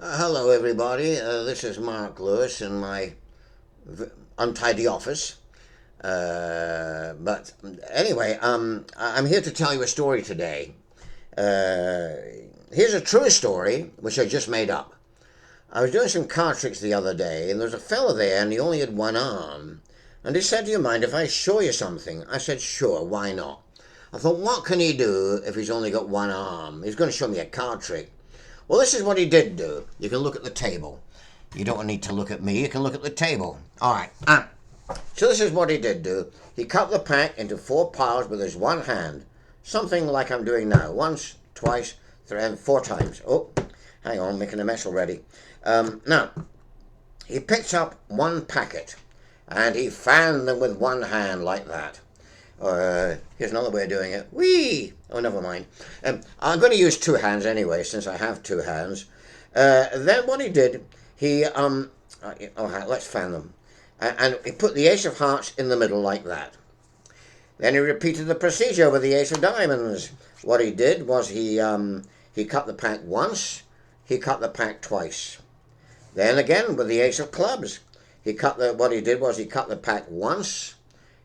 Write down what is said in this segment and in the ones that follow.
Hello, everybody. This is Mark Lewis in my untidy office. But anyway, I'm here to tell you a story today. Uh, Here's a true story, which I just made up. I was doing some card tricks the other day, and there was a fella there, and he only had one arm. And he said, "Do you mind if I show you something?" I said, "Sure, why not?" I thought, what can he do if he's only got one arm? He's going to show me a card trick. Well, this is what he did do. You can look at the table. You don't need to look at me. You can look at the table. All right. So this is what he did do. He cut the pack into 4 piles with his one hand. Something like I'm doing now. Once, twice, 3, and 4 times. Oh, hang on, I'm making a mess already. Now, he picked up one packet and he fanned them with one hand like that. Here's another way of doing it. Whee! Oh, never mind. I'm going to use 2 hands anyway, since I have 2 hands. Then what he did, let's fan them. And he put the ace of hearts in the middle like that. Then he repeated the procedure with the ace of diamonds. What he did was he cut the pack once, he cut the pack twice. Then again with the ace of clubs, what he did was he cut the pack once,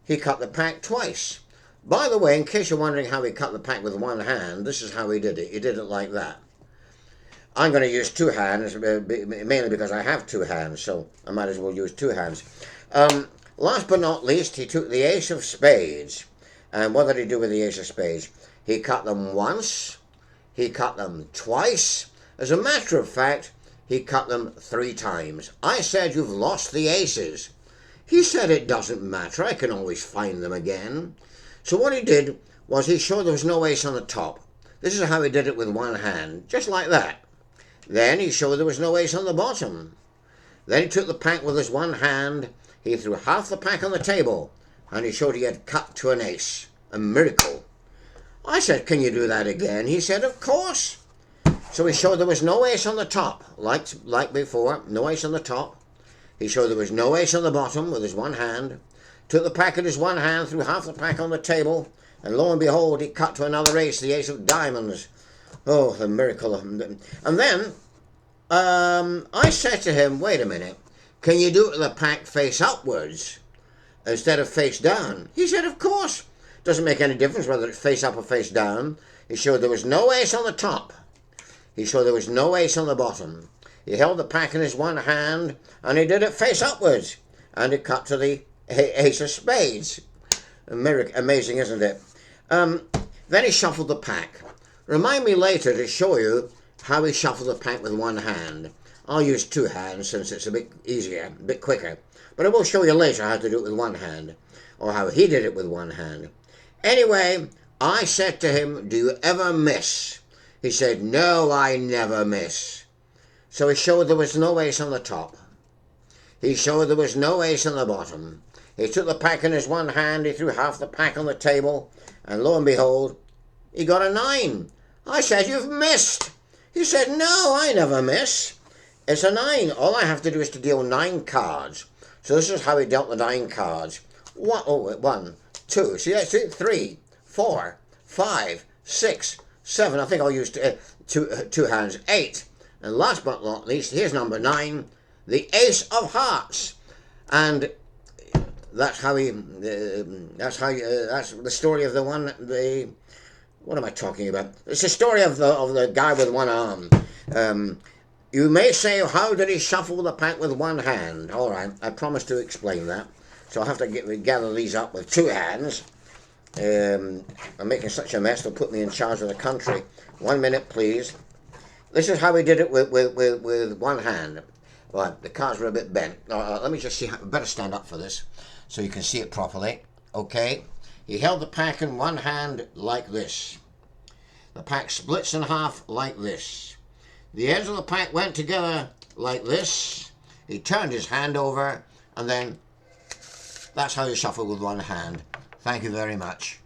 he cut the pack twice. By the way, in case you're wondering how he cut the pack with one hand, this is how he did it. He did it like that. I'm going to use 2 hands, mainly because I have 2 hands, so I might as well use 2 hands. Last but not least, he took the ace of spades. And what did he do with the ace of spades? He cut them once, he cut them twice. As a matter of fact, he cut them 3 times. I said, "You've lost the aces." He said, "It doesn't matter, I can always find them again." So what he did was he showed there was no ace on the top. This is how he did it with one hand, just like that. Then he showed there was no ace on the bottom. Then he took the pack with his one hand, he threw half the pack on the table, and he showed he had cut to an ace. A miracle. I said, "Can you do that again?" He said, "Of course." So he showed there was no ace on the top, like before, no ace on the top. He showed there was no ace on the bottom with his one hand, took the pack in his one hand, threw half the pack on the table, and lo and behold, he cut to another ace, the ace of diamonds. Oh, the miracle. And then I said to him, "Wait a minute, can you do it with the pack face upwards instead of face down?" He said, "Of course. Doesn't make any difference whether it's face up or face down." He showed there was no ace on the top. He showed there was no ace on the bottom. He held the pack in his one hand, and he did it face upwards, and it cut to the ace of spades. Amazing, isn't it? Then he shuffled the pack. Remind me later to show you how he shuffled the pack with one hand. I'll use 2 hands since it's a bit easier, a bit quicker. But I will show you later how to do it with one hand, or how he did it with one hand. Anyway, I said to him, "Do you ever miss?" He said, "No, I never miss." So he showed there was no ace on the top. He showed there was no ace on the bottom. He took the pack in his one hand, he threw half the pack on the table, and lo and behold, he got a 9. I said, "You've missed." He said, "No, I never miss. It's a 9. All I have to do is to deal 9 cards. So this is how he dealt the 9 cards. 1, 2, see that's it, 3, 4, 5, 6, 7. I think I'll use 2 hands, 8. And last but not least, here's number 9, the ace of hearts. And that's how that's the story of what am I talking about? It's the story of the guy with one arm. You may say, how did he shuffle the pack with one hand? All right, I promised to explain that. So I'll have to gather these up with 2 hands. I'm making such a mess, they'll put me in charge of the country. 1 minute, please. This is how he did it with one hand. Well, the cards were a bit bent. Let me just see. I better stand up for this so you can see it properly. Okay. He held the pack in one hand like this. The pack splits in half like this. The ends of the pack went together like this. He turned his hand over, and then that's how you shuffle with one hand. Thank you very much.